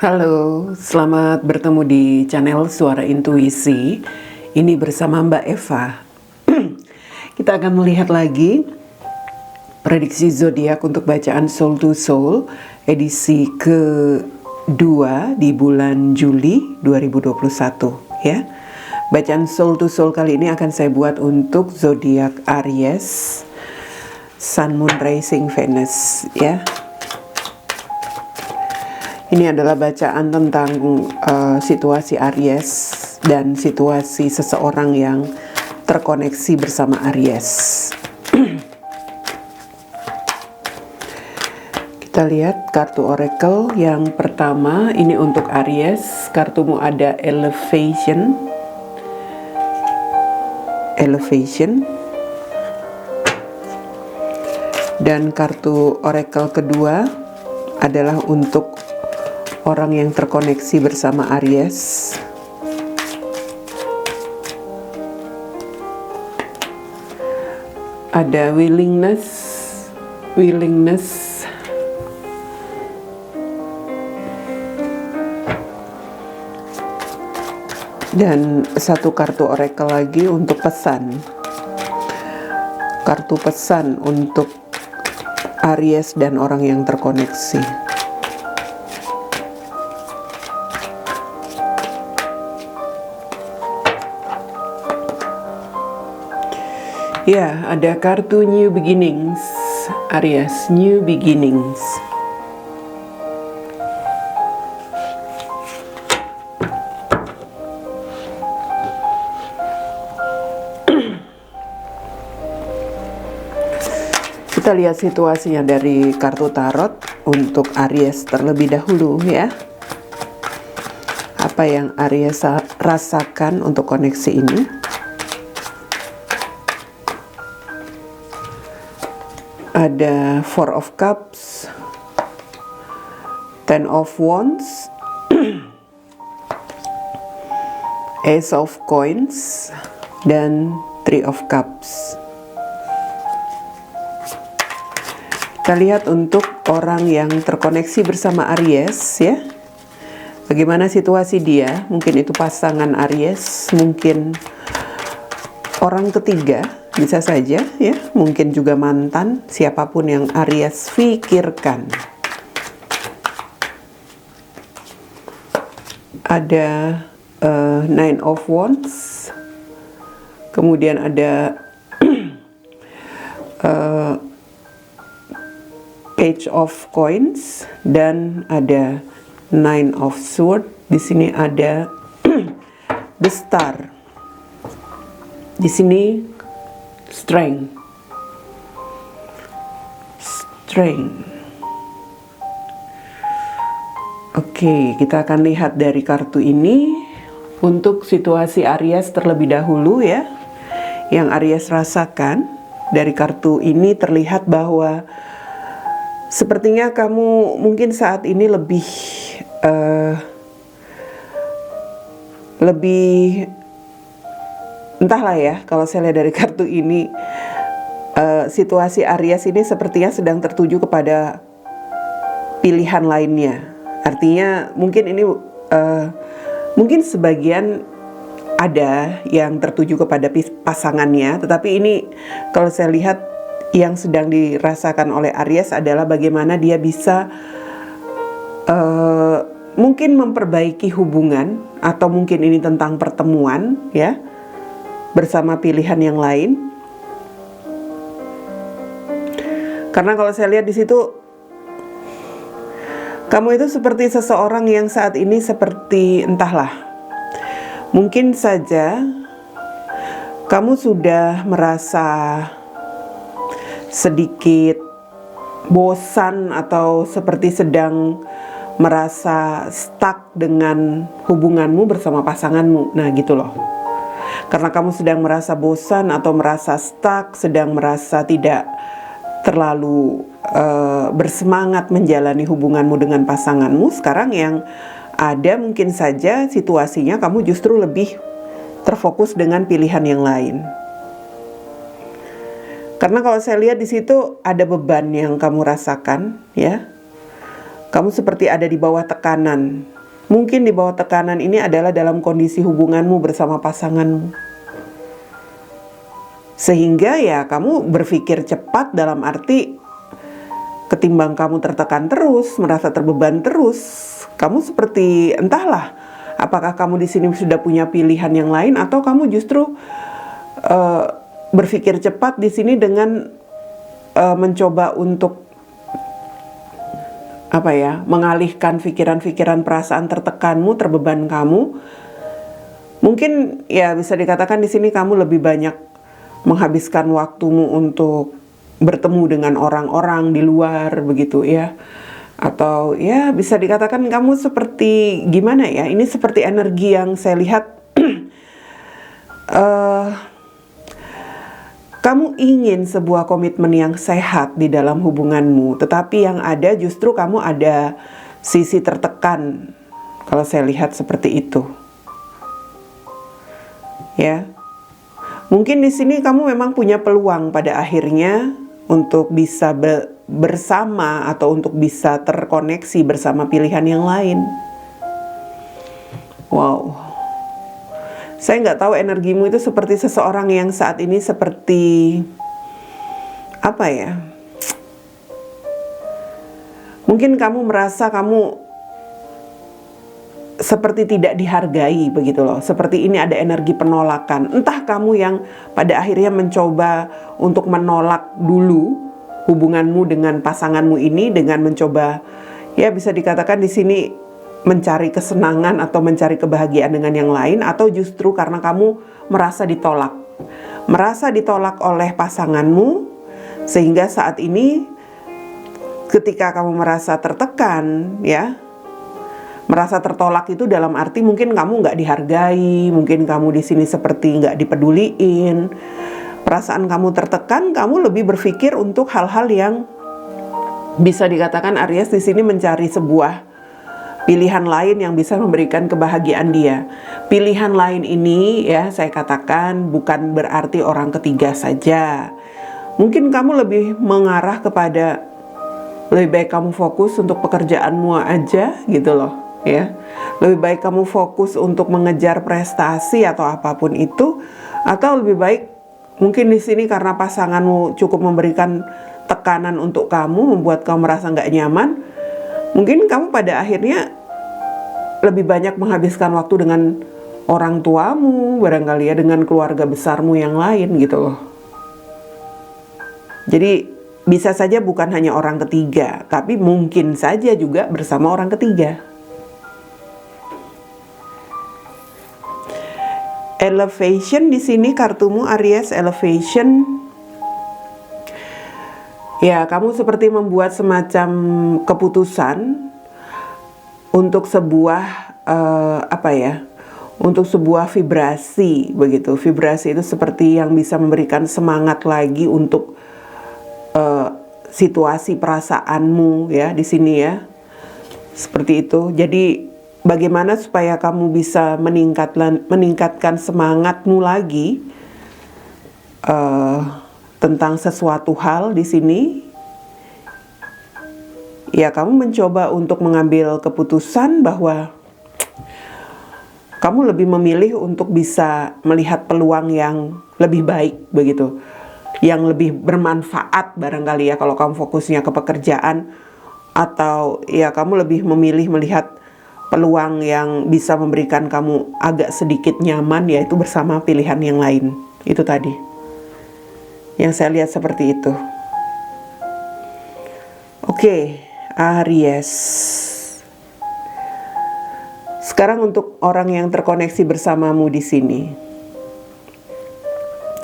Halo, selamat bertemu di channel Suara Intuisi. Ini bersama Mbak Eva. Kita akan melihat lagi prediksi zodiak untuk bacaan Soul to Soul edisi kedua di bulan Juli 2021 ya. Bacaan Soul to Soul kali ini akan saya buat untuk zodiak Aries, Sun, Moon, Rising, Venus ya. Ini adalah bacaan tentang situasi Aries dan situasi seseorang yang terkoneksi bersama Aries. Kita lihat kartu oracle yang pertama, ini untuk Aries. Kartumu ada Elevation. Dan kartu oracle kedua adalah untuk orang yang terkoneksi bersama Aries. Ada willingness. Dan satu kartu oracle lagi untuk pesan. Kartu pesan untuk Aries dan orang yang terkoneksi. Ya, ada kartu New Beginnings, Aries, New Beginnings. Kita lihat situasinya dari kartu tarot untuk Aries terlebih dahulu ya. Apa yang Aries rasakan untuk koneksi ini? Ada Four of Cups, Ten of Wands, Ace of Coins, dan Three of Cups. Kita lihat untuk orang yang terkoneksi bersama Aries ya. Bagaimana situasi dia? Mungkin itu pasangan Aries, mungkin orang ketiga, bisa saja ya, mungkin juga mantan, siapapun yang Aries pikirkan. Ada Nine of Wands, kemudian ada Page of Coins, dan ada Nine of Swords. Di sini ada The Star. Di sini Strength. Oke, kita akan lihat dari kartu ini untuk situasi Aries terlebih dahulu ya. Yang Aries rasakan dari kartu ini terlihat bahwa sepertinya kamu mungkin saat ini lebih entahlah ya, kalau saya lihat dari kartu ini, situasi Aries ini sepertinya sedang tertuju kepada pilihan lainnya. Artinya mungkin ini, mungkin sebagian ada yang tertuju kepada pasangannya, tetapi ini kalau saya lihat yang sedang dirasakan oleh Aries adalah bagaimana dia bisa mungkin memperbaiki hubungan, atau mungkin ini tentang pertemuan ya, bersama pilihan yang lain. Karena kalau saya lihat di situ, kamu itu seperti seseorang yang saat ini seperti entahlah, mungkin saja kamu sudah merasa sedikit bosan atau seperti sedang merasa stuck dengan hubunganmu bersama pasanganmu. Nah gitu loh. Karena kamu sedang merasa bosan atau merasa stuck, sedang merasa tidak terlalu bersemangat menjalani hubunganmu dengan pasanganmu, sekarang yang ada mungkin saja situasinya kamu justru lebih terfokus dengan pilihan yang lain. Karena kalau saya lihat di situ ada beban yang kamu rasakan ya. Kamu seperti ada di bawah tekanan. Mungkin di bawah tekanan ini adalah dalam kondisi hubunganmu bersama pasanganmu. Sehingga ya kamu berpikir cepat dalam arti ketimbang kamu tertekan terus, merasa terbeban terus, kamu seperti entahlah, apakah kamu di sini sudah punya pilihan yang lain atau kamu justru berpikir cepat di sini dengan mencoba untuk mengalihkan pikiran-pikiran, perasaan tertekanmu, terbeban kamu. Mungkin ya bisa dikatakan di sini kamu lebih banyak menghabiskan waktumu untuk bertemu dengan orang-orang di luar begitu ya. Atau ya bisa dikatakan kamu seperti gimana ya? Ini seperti energi yang saya lihat kamu ingin sebuah komitmen yang sehat di dalam hubunganmu, tetapi yang ada justru kamu ada sisi tertekan. Kalau saya lihat seperti itu. Ya. Mungkin di sini kamu memang punya peluang pada akhirnya untuk bisa bersama atau untuk bisa terkoneksi bersama pilihan yang lain. Wow. Saya nggak tahu energimu itu seperti seseorang yang saat ini seperti apa ya? Mungkin kamu merasa kamu seperti tidak dihargai begitu loh. Seperti ini ada energi penolakan. Entah kamu yang pada akhirnya mencoba untuk menolak dulu hubunganmu dengan pasanganmu ini dengan mencoba ya bisa dikatakan di sini mencari kesenangan atau mencari kebahagiaan dengan yang lain, atau justru karena kamu merasa ditolak oleh pasanganmu, sehingga saat ini ketika kamu merasa tertekan ya, merasa tertolak itu dalam arti mungkin kamu nggak dihargai, mungkin kamu di sini seperti nggak dipeduliin, perasaan kamu tertekan, kamu lebih berpikir untuk hal-hal yang bisa dikatakan Aries di sini mencari sebuah pilihan lain yang bisa memberikan kebahagiaan dia. Pilihan lain ini ya saya katakan bukan berarti orang ketiga saja. Mungkin kamu lebih mengarah kepada lebih baik kamu fokus untuk pekerjaanmu aja gitu loh ya. Lebih baik kamu fokus untuk mengejar prestasi atau apapun itu, atau lebih baik mungkin di sini karena pasanganmu cukup memberikan tekanan untuk kamu, membuat kamu merasa nggak nyaman. Mungkin kamu pada akhirnya lebih banyak menghabiskan waktu dengan orang tuamu, barangkali ya, dengan keluarga besarmu yang lain gitu loh. Jadi bisa saja bukan hanya orang ketiga, tapi mungkin saja juga bersama orang ketiga. Elevation di sini kartumu Aries, elevation. Ya, kamu seperti membuat semacam keputusan untuk sebuah untuk sebuah vibrasi begitu. Vibrasi itu seperti yang bisa memberikan semangat lagi untuk situasi perasaanmu ya di sini ya. Seperti itu. Jadi bagaimana supaya kamu bisa meningkatkan semangatmu lagi tentang sesuatu hal di sini. Ya, kamu mencoba untuk mengambil keputusan bahwa kamu lebih memilih untuk bisa melihat peluang yang lebih baik begitu, yang lebih bermanfaat barangkali ya kalau kamu fokusnya ke pekerjaan, atau ya kamu lebih memilih melihat peluang yang bisa memberikan kamu agak sedikit nyaman, yaitu bersama pilihan yang lain. Itu tadi yang saya lihat seperti itu. Oke. Aries. Sekarang untuk orang yang terkoneksi bersamamu di sini.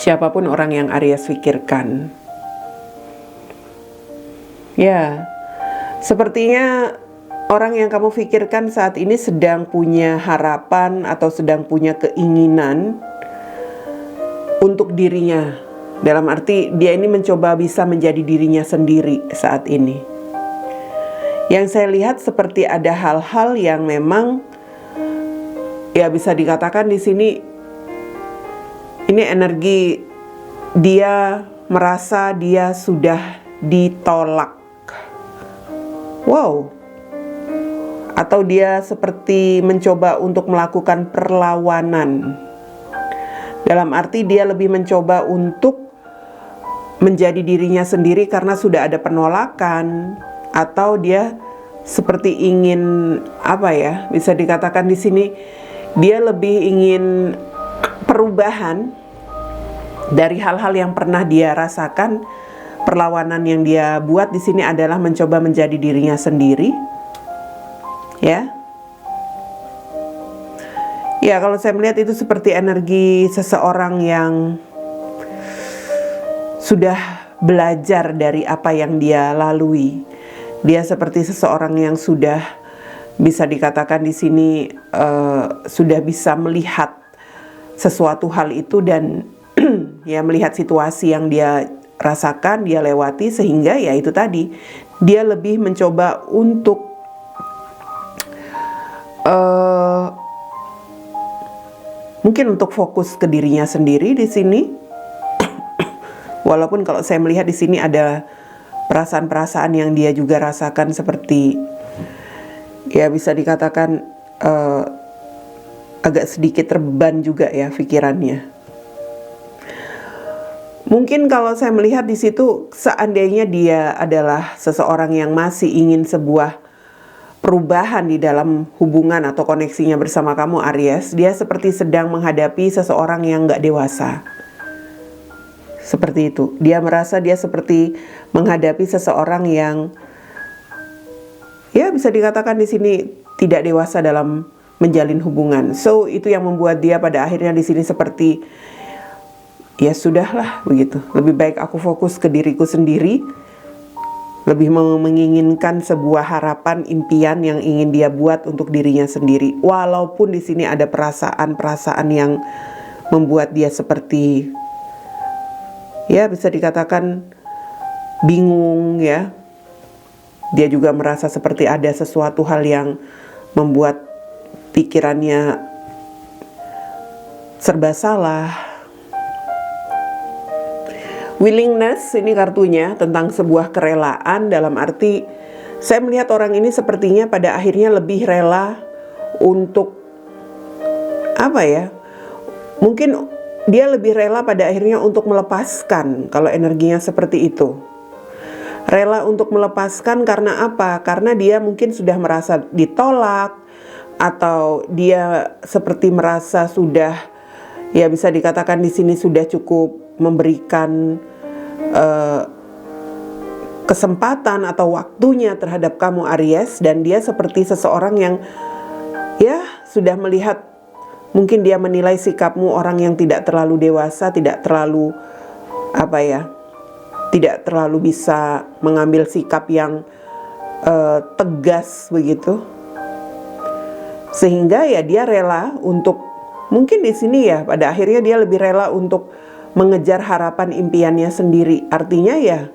Siapapun orang yang Aries pikirkan. Ya, sepertinya orang yang kamu pikirkan saat ini sedang punya harapan atau sedang punya keinginan untuk dirinya. Dalam arti dia ini mencoba bisa menjadi dirinya sendiri saat ini. Yang saya lihat seperti ada hal-hal yang memang ya bisa dikatakan di sini ini energi dia merasa dia sudah ditolak. Wow. atau dia seperti mencoba untuk melakukan perlawanan. Dalam arti dia lebih mencoba untuk menjadi dirinya sendiri karena sudah ada penolakan, atau dia seperti ingin bisa dikatakan di sini dia lebih ingin perubahan dari hal-hal yang pernah dia rasakan. Perlawanan yang dia buat di sini adalah mencoba menjadi dirinya sendiri. Ya, kalau saya melihat itu seperti energi seseorang yang sudah belajar dari apa yang dia lalui. Dia seperti seseorang yang sudah bisa dikatakan di sini sudah bisa melihat sesuatu hal itu dan ya melihat situasi yang dia rasakan, dia lewati, sehingga ya itu tadi dia lebih mencoba untuk mungkin untuk fokus ke dirinya sendiri di sini. Walaupun kalau saya melihat di sini ada perasaan-perasaan yang dia juga rasakan seperti ya bisa dikatakan agak sedikit terbeban juga ya pikirannya. Mungkin kalau saya melihat di situ seandainya dia adalah seseorang yang masih ingin sebuah perubahan di dalam hubungan atau koneksinya bersama kamu Aries, dia seperti sedang menghadapi seseorang yang gak dewasa. Seperti itu. Dia merasa dia seperti menghadapi seseorang yang ya bisa dikatakan di sini tidak dewasa dalam menjalin hubungan. So itu yang membuat dia pada akhirnya di sini seperti ya sudahlah begitu. Lebih baik aku fokus ke diriku sendiri. Lebih menginginkan sebuah harapan, impian yang ingin dia buat untuk dirinya sendiri. Walaupun di sini ada perasaan-perasaan yang membuat dia seperti ya bisa dikatakan bingung ya. Dia juga merasa seperti ada sesuatu hal yang membuat pikirannya serba salah. Willingness, ini kartunya tentang sebuah kerelaan, dalam arti saya melihat orang ini sepertinya pada akhirnya lebih rela untuk mungkin dia lebih rela pada akhirnya untuk melepaskan kalau energinya seperti itu. Rela untuk melepaskan karena apa? Karena dia mungkin sudah merasa ditolak, atau dia seperti merasa sudah ya bisa dikatakan di sini sudah cukup memberikan kesempatan atau waktunya terhadap kamu Aries, dan dia seperti seseorang yang ya sudah melihat, mungkin dia menilai sikapmu orang yang tidak terlalu dewasa, tidak terlalu tidak terlalu bisa mengambil sikap yang tegas begitu, sehingga ya dia rela untuk mungkin di sini ya pada akhirnya dia lebih rela untuk mengejar harapan impiannya sendiri. Artinya ya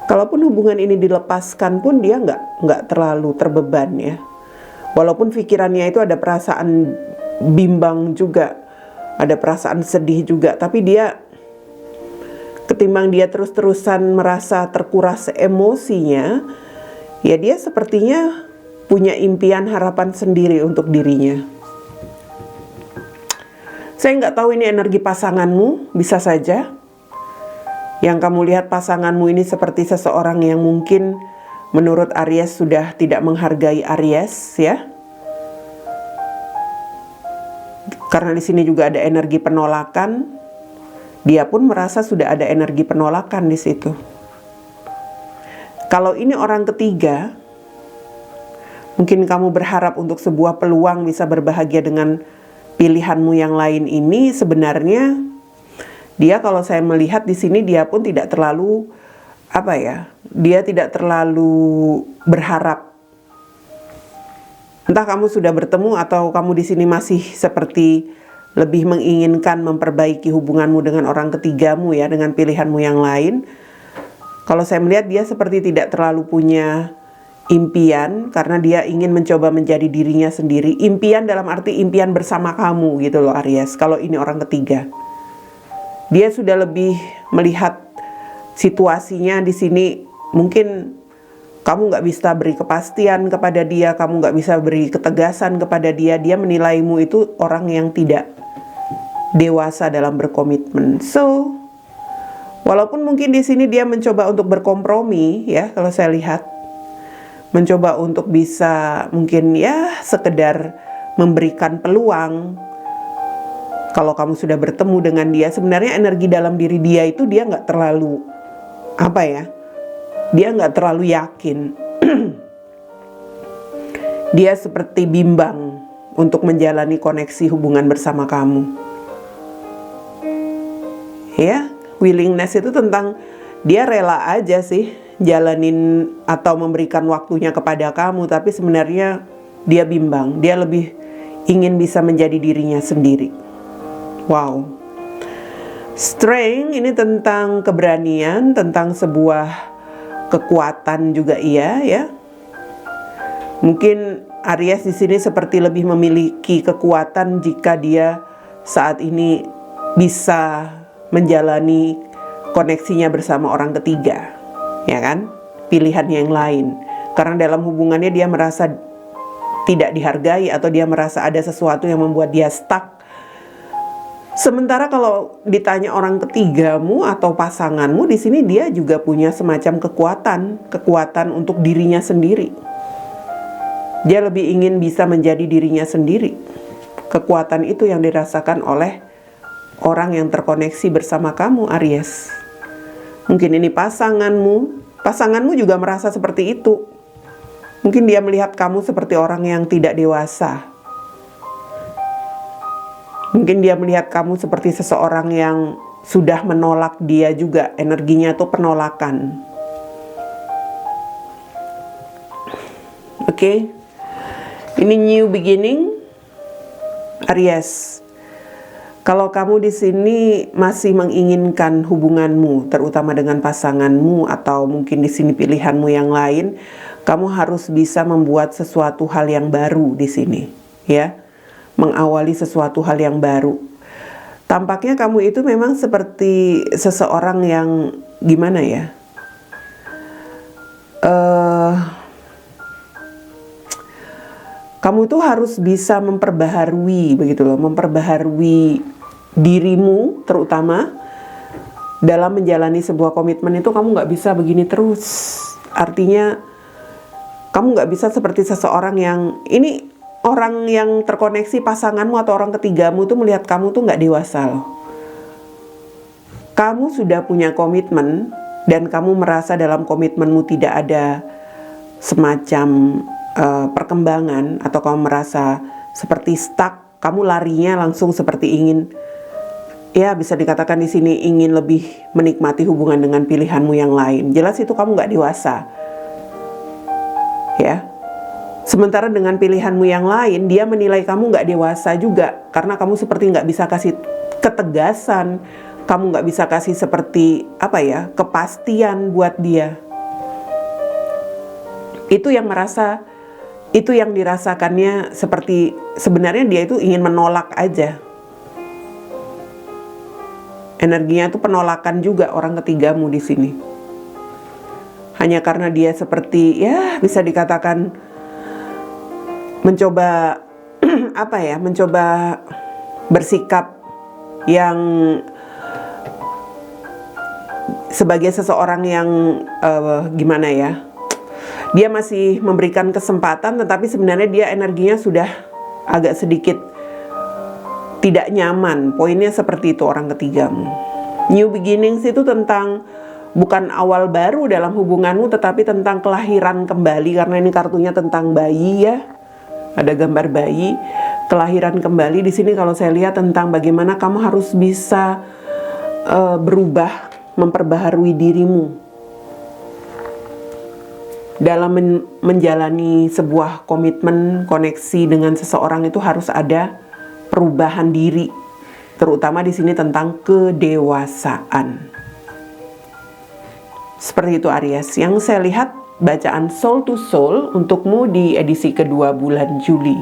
kalaupun hubungan ini dilepaskan pun dia nggak terlalu terbeban ya. Walaupun pikirannya itu ada perasaan bimbang juga, ada perasaan sedih juga, tapi dia ketimbang dia terus-terusan merasa terkuras emosinya, ya dia sepertinya punya impian harapan sendiri untuk dirinya. Saya nggak tahu ini energi pasanganmu, bisa saja yang kamu lihat pasanganmu ini seperti seseorang yang mungkin menurut Aries sudah tidak menghargai Aries ya. Karena di sini juga ada energi penolakan, dia pun merasa sudah ada energi penolakan di situ. Kalau ini orang ketiga, mungkin kamu berharap untuk sebuah peluang bisa berbahagia dengan pilihanmu yang lain ini. Sebenarnya dia, kalau saya melihat di sini, dia pun tidak terlalu dia tidak terlalu berharap. Entah kamu sudah bertemu atau kamu di sini masih seperti lebih menginginkan memperbaiki hubunganmu dengan orang ketigamu ya, dengan pilihanmu yang lain. Kalau saya melihat dia seperti tidak terlalu punya impian, karena dia ingin mencoba menjadi dirinya sendiri. Impian dalam arti impian bersama kamu gitu loh Aries. Kalau ini orang ketiga, dia sudah lebih melihat situasinya di sini. Mungkin Kamu nggak bisa beri kepastian kepada dia, kamu nggak bisa beri ketegasan kepada dia. Dia menilaimu itu orang yang tidak dewasa dalam berkomitmen. So, walaupun mungkin di sini dia mencoba untuk berkompromi, ya, kalau saya lihat, mencoba untuk bisa mungkin ya sekedar memberikan peluang. Kalau kamu sudah bertemu dengan dia, sebenarnya energi dalam diri dia itu dia nggak terlalu dia nggak terlalu yakin. Dia seperti bimbang untuk menjalani koneksi hubungan bersama kamu. Ya, willingness itu tentang dia rela aja sih jalanin atau memberikan waktunya kepada kamu, tapi sebenarnya dia bimbang. Dia lebih ingin bisa menjadi dirinya sendiri. Wow. Strength ini tentang keberanian, tentang sebuah kekuatan juga iya, ya. Mungkin Aries di sini seperti lebih memiliki kekuatan jika dia saat ini bisa menjalani koneksinya bersama orang ketiga, ya kan? Pilihan yang lain. Karena dalam hubungannya dia merasa tidak dihargai atau dia merasa ada sesuatu yang membuat dia stuck. Sementara kalau ditanya orang ketigamu atau pasanganmu, di sini dia juga punya semacam kekuatan untuk dirinya sendiri. Dia lebih ingin bisa menjadi dirinya sendiri. Kekuatan itu yang dirasakan oleh orang yang terkoneksi bersama kamu, Aries. Mungkin ini pasanganmu juga merasa seperti itu. Mungkin dia melihat kamu seperti orang yang tidak dewasa. Mungkin dia melihat kamu seperti seseorang yang sudah menolak dia juga. Energinya itu penolakan. Oke. Ini new beginning, Aries. Kalau kamu di sini masih menginginkan hubunganmu, terutama dengan pasanganmu atau mungkin di sini pilihanmu yang lain, kamu harus bisa membuat sesuatu hal yang baru di sini, ya. Mengawali sesuatu hal yang baru. Tampaknya kamu itu memang seperti seseorang yang gimana ya? Kamu tuh harus bisa memperbaharui begitu loh, memperbaharui dirimu terutama dalam menjalani sebuah komitmen itu. Kamu nggak bisa begini terus. Artinya kamu nggak bisa seperti seseorang yang ini. Orang yang terkoneksi pasanganmu atau orang ketigamu tuh melihat kamu tuh nggak dewasa loh. Kamu sudah punya komitmen dan kamu merasa dalam komitmenmu tidak ada semacam perkembangan atau kamu merasa seperti stuck. Kamu larinya langsung seperti ingin, ya bisa dikatakan di sini ingin lebih menikmati hubungan dengan pilihanmu yang lain. Jelas itu kamu nggak dewasa, ya. Sementara dengan pilihanmu yang lain, dia menilai kamu nggak dewasa juga. Karena kamu seperti nggak bisa kasih ketegasan, kamu nggak bisa kasih seperti kepastian buat dia. Itu yang dirasakannya seperti sebenarnya dia itu ingin menolak aja. Energinya itu penolakan juga orang ketigamu di sini. Hanya karena dia seperti ya bisa dikatakan mencoba mencoba bersikap yang sebagai seseorang yang dia masih memberikan kesempatan, tetapi sebenarnya dia energinya sudah agak sedikit tidak nyaman. Poinnya seperti itu orang ketigamu. New beginnings itu tentang bukan awal baru dalam hubunganmu, tetapi tentang kelahiran kembali. Karena ini kartunya tentang bayi, ya. Ada gambar bayi, kelahiran kembali. Di sini kalau saya lihat tentang bagaimana kamu harus bisa berubah, memperbaharui dirimu dalam menjalani sebuah komitmen, koneksi dengan seseorang. Itu harus ada perubahan diri, terutama di sini tentang kedewasaan. Seperti itu Aries, yang saya lihat bacaan Soul to Soul untukmu di edisi kedua bulan Juli.